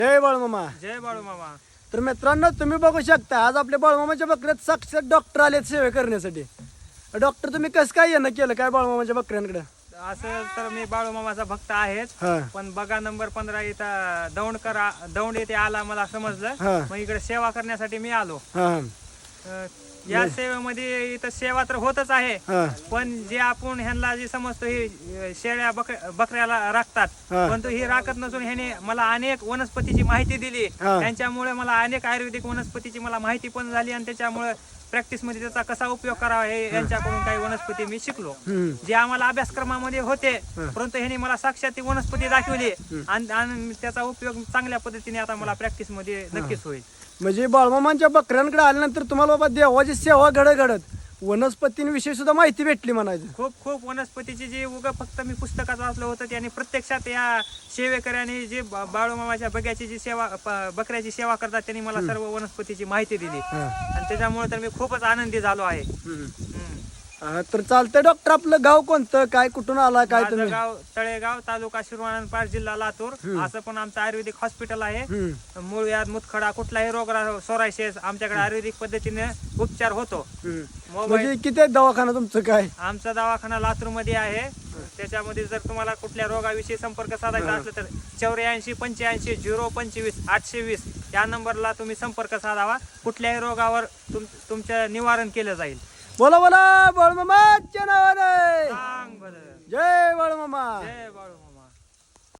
जय बाळूमामा. जय बाळू मामा. तर मित्रांनो तुम्ही बघू शकता आज आपल्या बाळूमामाच्या बकऱ्यात साक्षात डॉक्टर आलेत सेवा करण्यासाठी. डॉक्टर तुम्ही कसं काय येणं केलं काय बाळूमामाच्या बकऱ्यांकडे? असं तर मी बाळू मामाचा भक्त आहेच, हा पण बघा नंबर 15 इथं दौंड येथे आला मला समजलं. हा मग इकडे सेवा करण्यासाठी मी आलो. हा या सेवेमध्ये इथं सेवा तर होतच आहे, हा पण जे आपण ह्यांना जे समजतो ही शेळ्या बकऱ्याला राखतात, हा. परंतु ही राखत नसून ह्याने मला अनेक वनस्पतीची माहिती दिली. हा. त्यांच्यामुळे मला अनेक आयुर्वेदिक वनस्पतीची मला माहिती पण झाली आणि त्याच्यामुळे प्रॅक्टिस मध्ये त्याचा कसा उपयोग करावा हे यांच्याकडून काही वनस्पती मी शिकलो. हम्म. जे आम्हाला अभ्यासक्रमामध्ये होते, परंतु ह्याने मला साक्षात ती वनस्पती दाखवली आणि त्याचा उपयोग चांगल्या पद्धतीने आता मला प्रॅक्टिस मध्ये नक्कीच होईल. म्हणजे बाळूमामांच्या बकऱ्यांकडे आल्यानंतर तुम्हाला बाबा देवाची सेवा घडत वनस्पतींविषयी सुद्धा माहिती भेटली म्हणायचं. खूप वनस्पतीची जी फक्त मी पुस्तकात वाचलं होतं त्याने प्रत्यक्षात या सेवेकऱ्याने जे बाळूमामाच्या बग्याची जी बकऱ्याची सेवा करतात त्यांनी मला सर्व वनस्पतीची माहिती दिली आणि त्याच्यामुळे तर मी खूपच आनंदी झालो आहे. तर चालतंय डॉक्टर. आपलं गाव कोणतं काय कुठून आला काय माझं तुम्ही? गाव तळेगाव, तालुका शिरवानपार, जिल्हा लातूर. असं पण आमचं आयुर्वेदिक हॉस्पिटल आहे. मूळव्याध, मुतखडा, कुठलाही रोग सोरायसिस आमच्याकडे आयुर्वेदिक पद्धतीने उपचार होतो. म्हणजे किती दवाखाना तुमचं काय? आमचा दवाखाना लातूर मध्ये आहे. त्याच्यामध्ये जर तुम्हाला कुठल्या रोगाविषयी संपर्क साधायचा असला तर 84 85 025 820 या नंबरला तुम्ही संपर्क साधावा. कुठल्याही रोगावर तुमचं निवारण केलं जाईल. बोला बोला बाळूमामाच्या नावाने सांग बरं. जय बाळूमामा. जय बाळू.